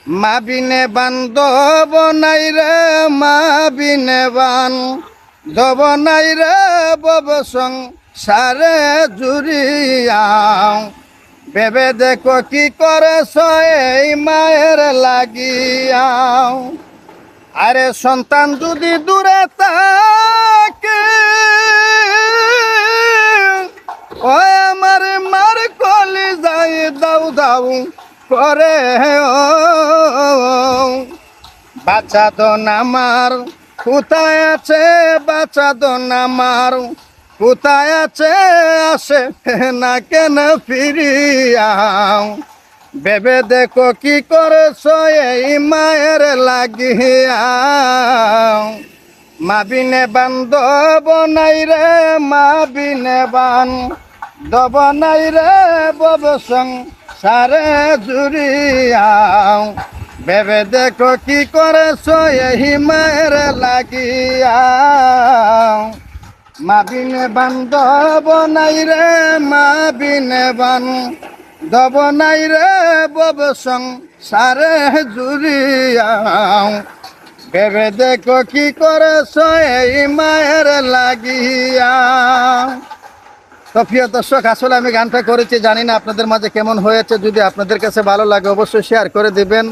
মা বিনে বান্ধব নাই রে, মা বিনে বান্ধব নাই রে, বব সংসারে জুড়িয়াও। ভেবে দেখো কি করেছ এই মায়ের লাগিয়াও। আরে সন্তান যদি দূরে থাকে, ও আমার মার কলি যাই দাউ দাউ করে। ও বাচ্চা দন আমার কোথায় আছে, বাচ্চা দন আমার কোথায় আছে, আসে না কেন ফিরিয়াও। ভেবে দেখো কি করেছ এই মায়ের লাগিয়াও। মা বিনে বান্ধব নাই রে, মা বিনে বান্ধব নাই রে, বব সংসারে জুড়িয়াও। ভেবে দেখো কি করেছ এই মায়ের লাগিয়াও। মা বিনে বান্ধব নাই রে, মা বিনে বান্ধব নাই রে, বব সংসারে জুড়িয়াও। ভেবে দেখো কি করেছ এই মায়ের লাগিয়া। তো প্রিয় দর্শক, আসলে আমি গানটা করেছি, জানি না আপনাদের মাঝে কেমন হয়েছে। যদি আপনাদের কাছে ভালো লাগে অবশ্যই শেয়ার করে দিবেন।